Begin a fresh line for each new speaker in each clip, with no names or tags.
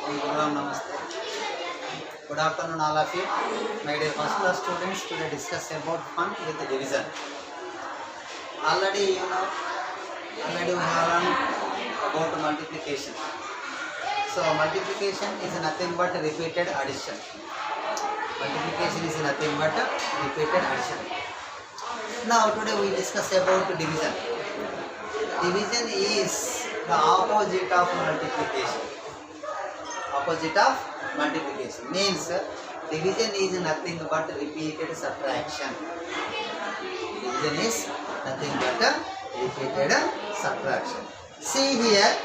Gururam Namaste. Good afternoon, all of you. My dear first class students, today discuss about fun with the division. Already we have learned about multiplication. So multiplication is nothing but repeated addition. Multiplication is nothing but repeated addition. Now today we discuss about division. Division is the opposite of multiplication. Opposite of multiplication means division is nothing but repeated subtraction. Division is nothing but repeated subtraction. See here.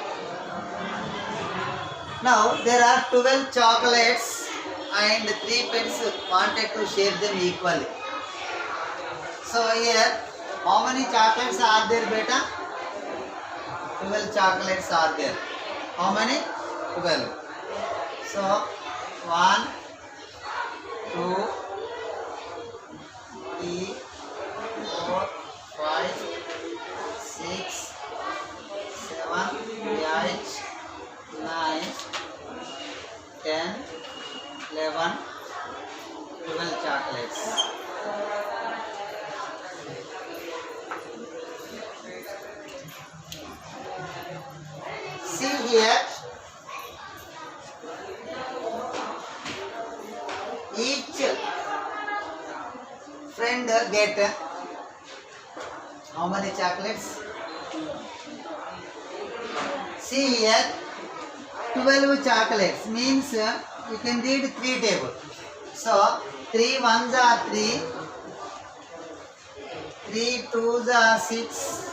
Now there are 12 chocolates and 3 pens wanted to share them equally. So here, how many chocolates are there, beta? 12 chocolates are there. How many? 12. So 1, 2, 3, 4, 5, 6, 7, 8, 9, 10, 11, 12 chocolates. See here, each friend get how many chocolates? See here, 12 chocolates means you can read 3 tables. So 3 ones are 3, 3 twos are 6,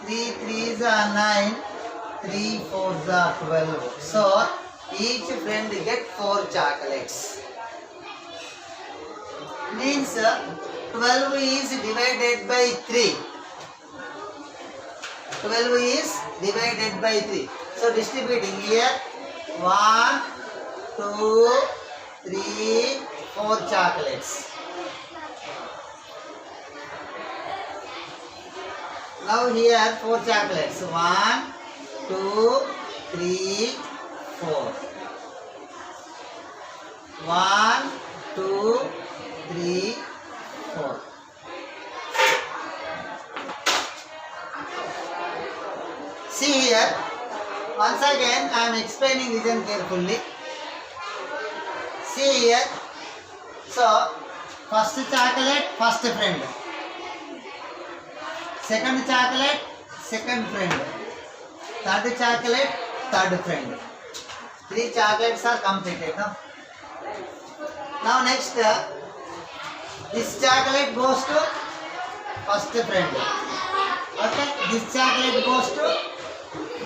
3 threes are 9, 3 fours are 12. So each friend get 4 chocolates. Means 12 is divided by 3. 12 is divided by 3. So distributing here 1, 2, 3, 4 chocolates. Now here 4 chocolates. 1, 2, 3, 4. 1, 2, 3, 4. See here, once again I am explaining this carefully. See here, so first chocolate, first friend. Second chocolate, second friend. Third chocolate, third friend. 3 chocolates are completed. No? Now next, this chocolate goes to first friend. Okay, this chocolate goes to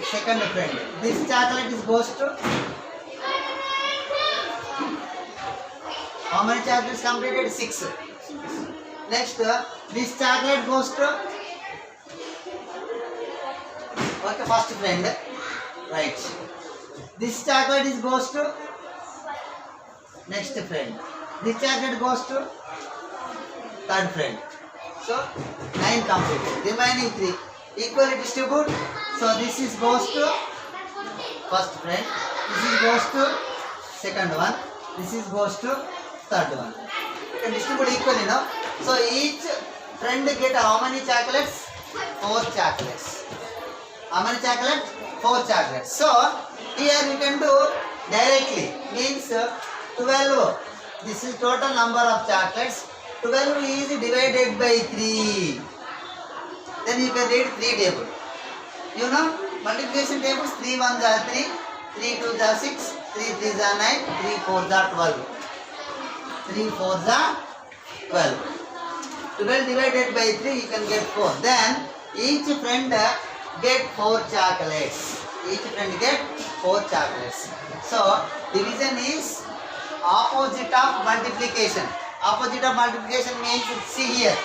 second friend. This chocolate goes to how many chocolates completed? 6. Next, this chocolate goes to okay, first friend. Right. This chocolate goes to next friend. This chocolate goes to third friend. So 9 completed. Remaining 3 equally distribute. So this is goes to first friend. This is goes to second one. This is goes to third one. You can distribute equally now. So each friend get how many chocolates? 4 chocolates. How many chocolates? 4 chocolates. So here you can do directly. Means 12. This is total number of chocolates. 12 is divided by 3. Then you can read 3 tables. You know multiplication tables. 3 ones are 3, 3 twos are 6, 3 threes are 9, 3 fours are 12. 3 fours are 12. 12 divided by 3 you can get 4. Then each friend get 4 chocolates. Each friend get 4 chocolates. So division is opposite of multiplication. Opposite of multiplication means, see here.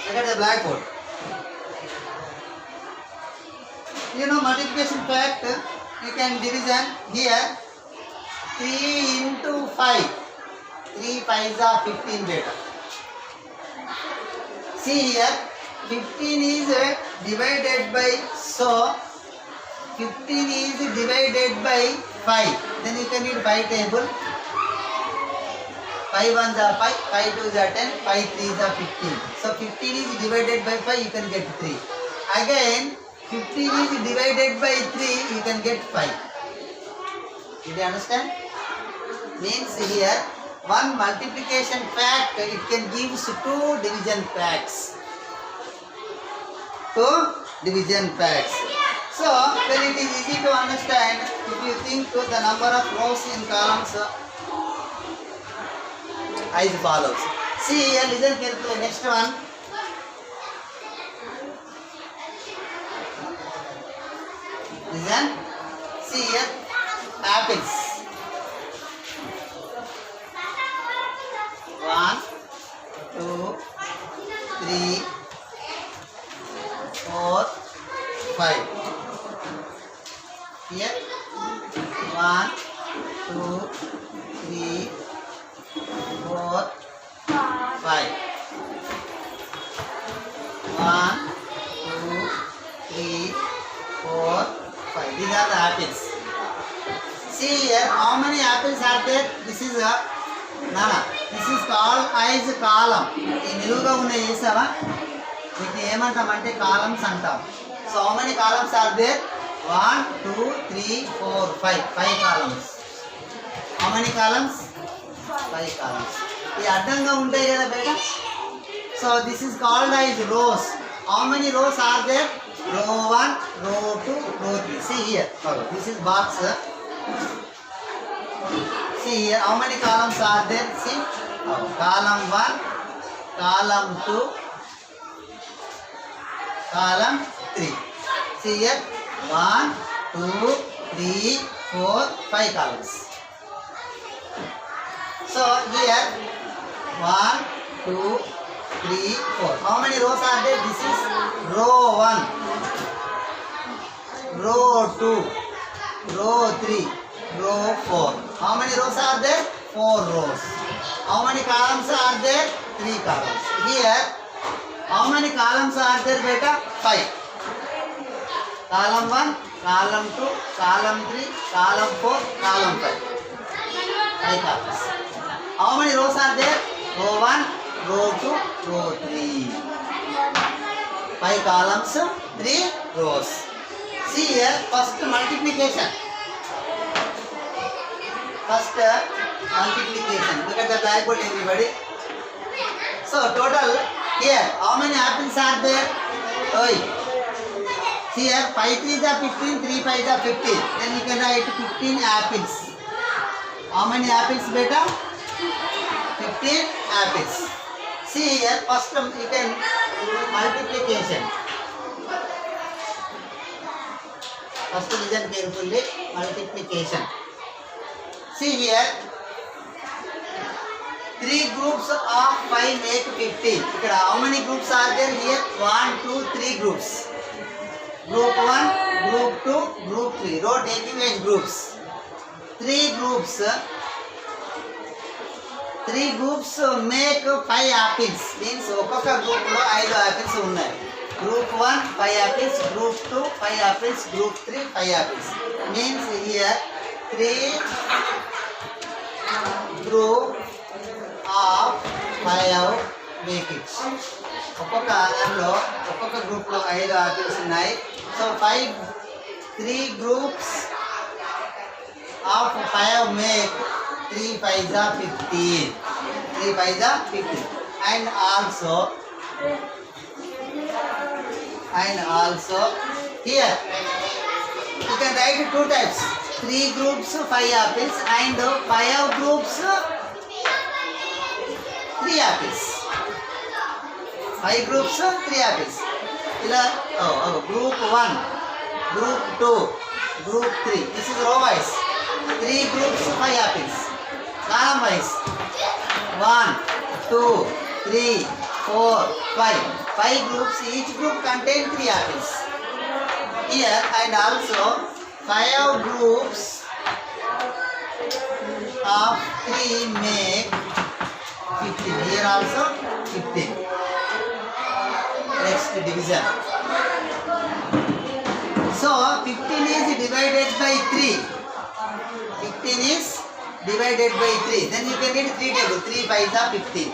Look at the blackboard. You know multiplication fact, you can division here 3 into 5. 3 5s are 15 beta. See here, 15 is divided by, so 15 is divided by 5. Then you can read 5 table. 5 1s are 5, 5 2s are 10, 5 3s are 15. So 15 is divided by 5, you can get 3. Again, 15 is divided by 3, you can get 5. Did you understand? Means here, one multiplication fact, it can give 2 division facts. 2 division facts. So, then it is easy to understand if you think to the number of rows in columns as follows. See here, listen carefully. Next one. Listen. See here, apples. 1, 2, 3, 4, 5. Here 1, 2, 3, 4, 5. 1, 2, 3, 4, 5. These are the apples. See here, how many apples are there? This is a Nana. This is called as column. ఈ నిలువుగా ఉన్న వేసావా వీటిని ఏమంటామంటే columns అంటాం. So how many columns are there? 1, 2, 3, 4, 5. 5 columns. How many columns? 5 columns. ఈ అడ్డంగా ఉంటాయి కదా బేట. So this is called as rows. How many rows are there? Row 1, row 2, row 3. See here. This is box. See here. How many columns are there? See. Column 1, column 2, column 3. See here. 1, 2, 3, 4, 5 columns. So here 1, 2, 3, 4. How many rows are there? This is row 1, row 2, row 3, row 4. How many rows are there? 4 rows. How many columns are there? 3 columns. Here, how many columns are there, beta? 5. Column 1, column 2, column 3, column 4, column 5. 5 columns. How many rows are there? Row 1, row 2, row 3. 5 columns, 3 rows. See here, first multiplication. First multiplication. Look at the blackboard, everybody. So total here, how many apples are there? Oi. See here, 5 3s are 15, 3 5s are 15. Then you can write 15 apples. How many apples, beta? 15 apples. See here, first you can multiplication. First listen carefully, multiplication. See here, 3 groups of 5 make 15. How many groups are there here? 1, 2, 3 groups. Group 1, group 2, group 3. Row taking as groups. 3 groups. 3 groups make 5 apples. Means ఒక్కొక్క group లో 5 apples ఉన్నాయి. Group 1 5 apples, group 2 5 apples, group 3 5 apples. Means here 3 group of 5 make it. ఒక్కొక్క దానిలో ఒక్కొక్క group లో 5 apples ఉన్నాయి. So 3 groups of 5 make 3 5s are 15. 3 5s are 15. And also here you can write 2 types. 3 groups 5 apples and 5 groups 3 apples. 5 groups 3 apples. Group 1, group 2, group 3. This is row wise. 3 groups 5 apples. Column wise 1, 2, 3, 4, 5. 5 groups, each group contain 3 apples. Here and also 5 groups of 3 make 15. Here also 15. Next division. So 15 is divided by 3. 15 is divided by 3. Then you can read 3 table. 3 5s are 15.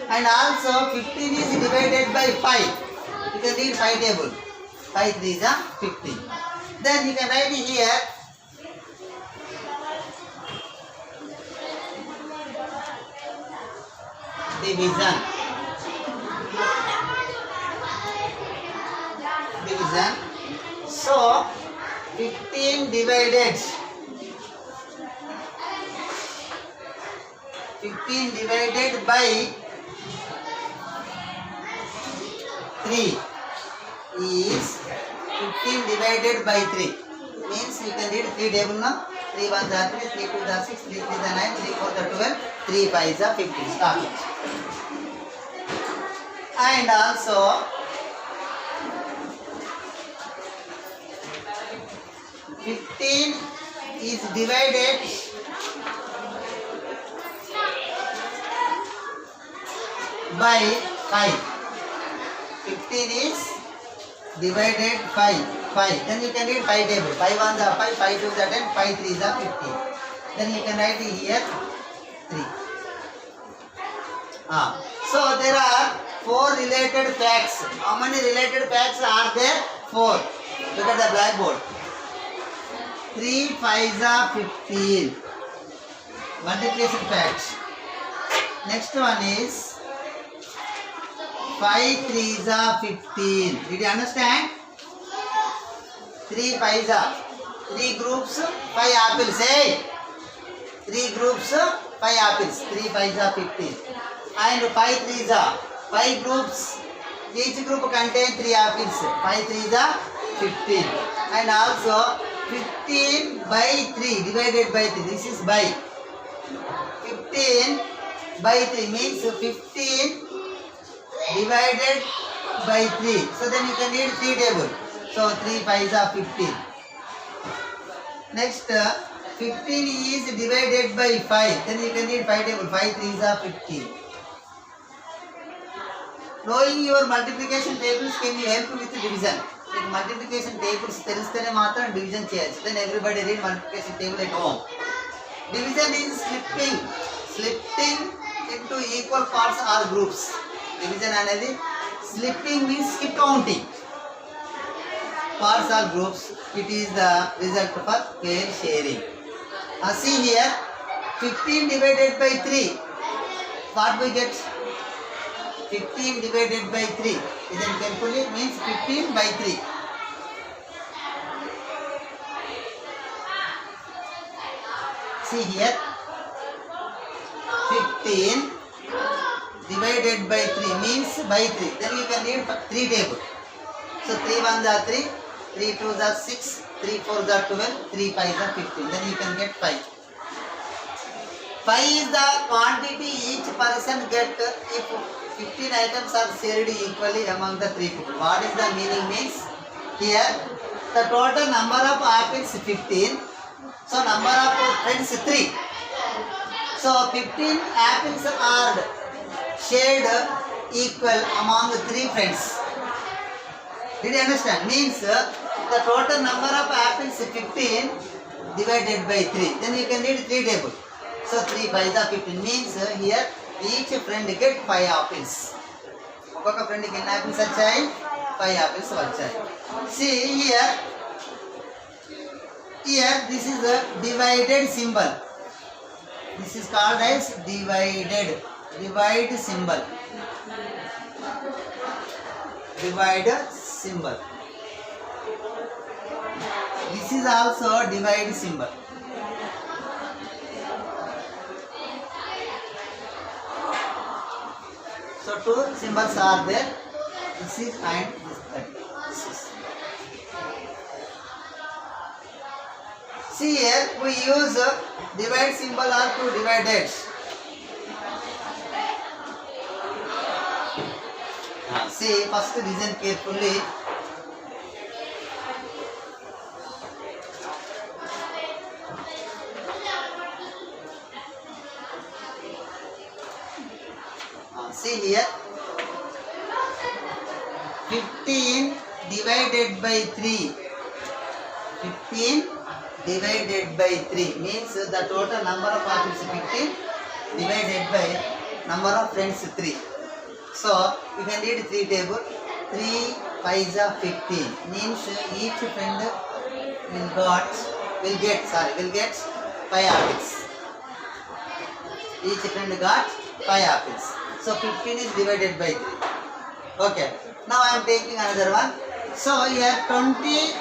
And also 15 is divided by 5. You can read 5 table. 5 3s are 15. Then you can write here division. So 15 divided by 3 is 15 divided by 3. Means you can read 3 table now. 3 1s are 3, 3 2s are 6, 3 3s are 9, 3 4s are 12, 3 5s are 15. Stop it. And also 15 is divided by 5. 15 is divided by 5. Then you can read 5 table. 5 1s are 5, 5 2s are 10, 5 3s are 15. Then you can write here 3. So there are 4 related facts. How many related facts are there? 4. Look at the blackboard. 3 5s are 15. Multiplication facts. Next one is 5 3s are 15. Did you understand? 3 5s are 3 groups, 5 apples. Hey! 3 groups, 5 apples. 3 5s are 15. And 5 3s are 5 groups. Each group contains 3 apples. 5 3s are 15. And also 15 by 3 divided by 3. This is by. 15 by 3 means 15 divided by 3. So then you can read 3 table. So 3 5s are 15. Next 15 is divided by 5. Then you can read 5 table. 5 3s are 15. Knowing your multiplication tables can you help with division. Like multiplication tables తెలుస్తేనే మాత్రం division చేయొచ్చు. Then everybody read multiplication table at home. Division is splitting into equal parts or groups. Division అనేది splitting means skip counting. Parts or groups. It is the result for pair sharing. See here 15 divided by 3. What we get? 15 divided by 3. Listen carefully, means 15 by 3. See here 15 divided by 3 means by 3. Then you can read 3 table. So 3 1s are 3, 3 2s are 6, 3 4s are 12, 3 5s are 15. Then you can get 5. 5 is the quantity each person get if 15 items are shared equally among the 3 people. What is the meaning means? Here the total number of apples 15. So number of friends 3. So 15 apples are shared equal among 3 friends. Did you understand? Means the total number of apples 15 divided by 3. Then you can read 3 table. So 3 5s are 15 means here each friend get 5 apples. ఒక్కొక్క friend కి ఎన్ని apples వచ్చాయి? 5 apples వచ్చాయి. See here this is a divided symbol. This is called as divide symbol. Divide symbol. This is also divide symbol. So 2 symbols are there. This is and this is. See here we use divide symbol or to divided. See first listen carefully. See here 15 divided by 3. 15 divided by 3 means the total number of apples 15 divided by number of friends 3. So you can read 3 table. 3 5s are 15 means each friend will get 5 apples. Each friend got 5 apples. So 15 is divided by 3. Okay. Now I am taking another one. So here 20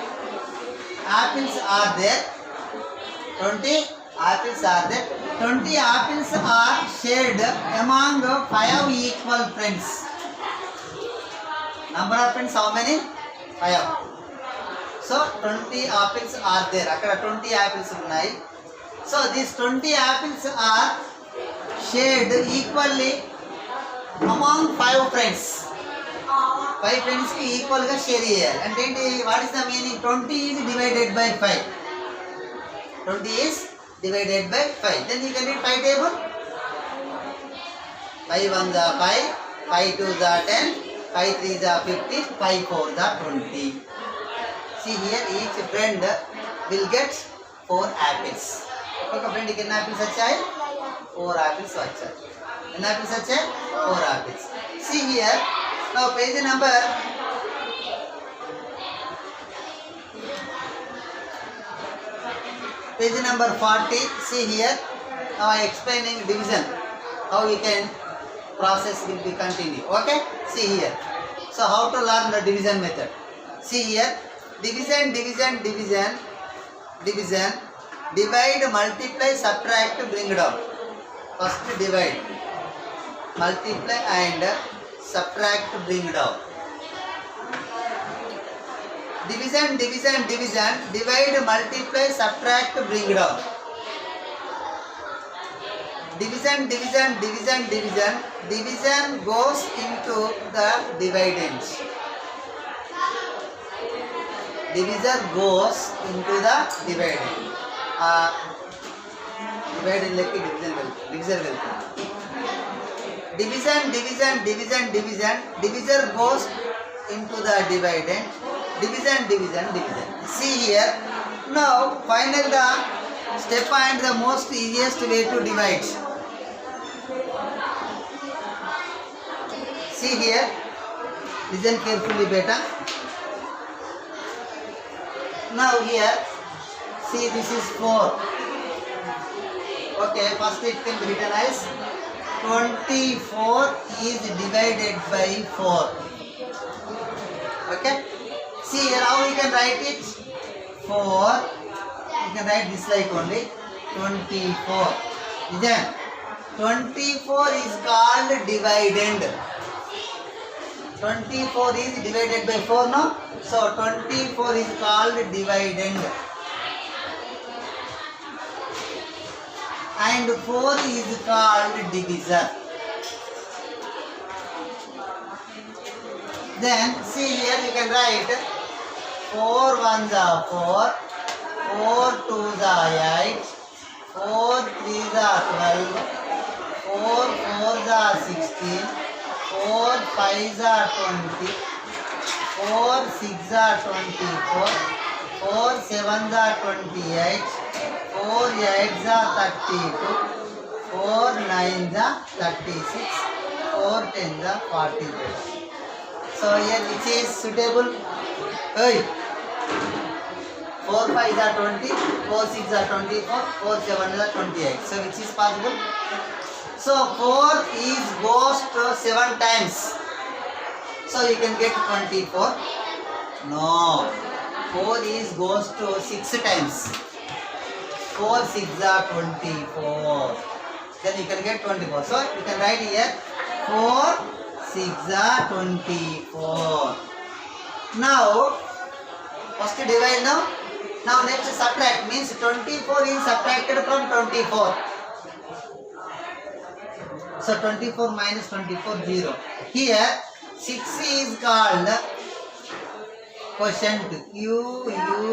apples are there. 20 apples are there. 20 apples are shared among 5 equal friends. Number of friends how many? 5. So 20 apples are there. Akkada 20 apples unnai. So these 20 apples are shared equally among 5 friends. 5 friends ki equal ga share cheyali. And what is the meaning? 20 is divided by 5. 20 is divided by 5. Then you can read 5 table. 5 1s are 5, 5 2s are 10, 5 3s are 15, 5 4s are 20. See here, each friend will get 4 apples. Okay, friend ki कितना apples अच्छा है? 4 apples अच्छा है. कितना apples अच्छा है? 4 apples. See here, now page number 40. See here, now I explaining division. How we can process will be continue. Okay, see here. So how to learn the division method? See here, division. Divide, multiply, subtract, bring down. First divide, multiply and subtract, bring down. Division. Divide, multiply, subtract, bring down. Division. Division goes into the dividend. Divisor goes into the dividend. Dividend lekki divisor will come. Division. Divisor goes into the dividend. Division. See here. Now final the step and the most easiest way to divide. See here. Listen carefully, beta. Now here, see this is 4. Okay, first it can be written as 24 is divided by 4. Okay. See here how we can write it. 4. You can write this like only 24. Then 24 is called dividend. 24 is divided by 4, no? So 24 is called dividend. And 4 is called divisor. Then see here you can write 4 1s are 4, 4 2s are 8, 4 3s are 12, 4 4s are 16, 4 5s are 20, 4 6s are 24, 4 7s are 28, 4 8s are 32, 4 9s are 36, 4 10s are 48. So here which is suitable? 4 5s are 20, 4 6s are 24, 4 7s are 28. So which is possible? So 4 is goes to 7 times. So you can get 24. No. 4 is goes to 6 times. 4 6s are 24. Then you can get 24. So you can write here 4 6s are 24. Now first divide now. Now next subtract means 24 is subtracted from 24. So 24 minus 24 0. Here 6 is called quotient. Quotient.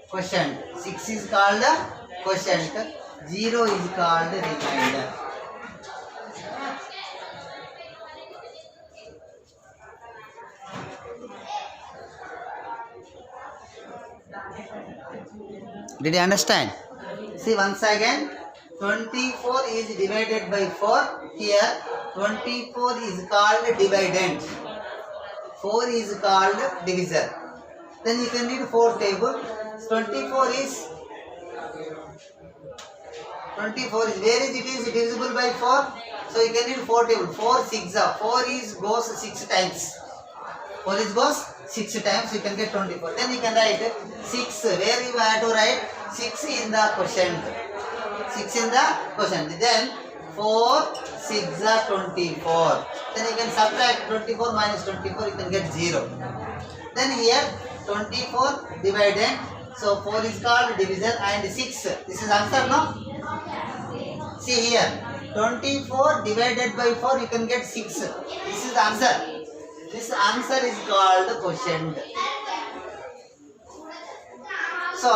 Quotient. 6 is called quotient, 0 is called remainder. Did you understand? See once again, 24 is divided by 4. Here 24 is called dividend. 4 is called divisor. Then you can read 4 table. 24 is where is it is divisible by 4. So you can read 4 table. 4 6 are 4 is goes 6 times. 4 is goes 6 times. You can get 24. Then you can write 6. Where you have to write 6 in the quotient. 6 in the quotient. Then 4 6 are 24. Then you can subtract 24 minus 24. You can get 0. Then here 24 divided. So 4 is called divisor and 6. This is answer, no? See here, 24 divided by 4, you can get 6. This is the answer. This answer is called quotient. So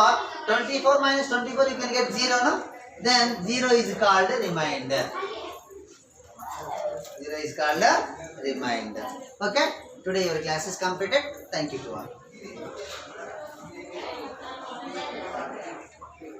24 minus 24, you can get 0, no? Then 0 is called remainder. 0 is called remainder. Okay? Today your class is completed. Thank you to all.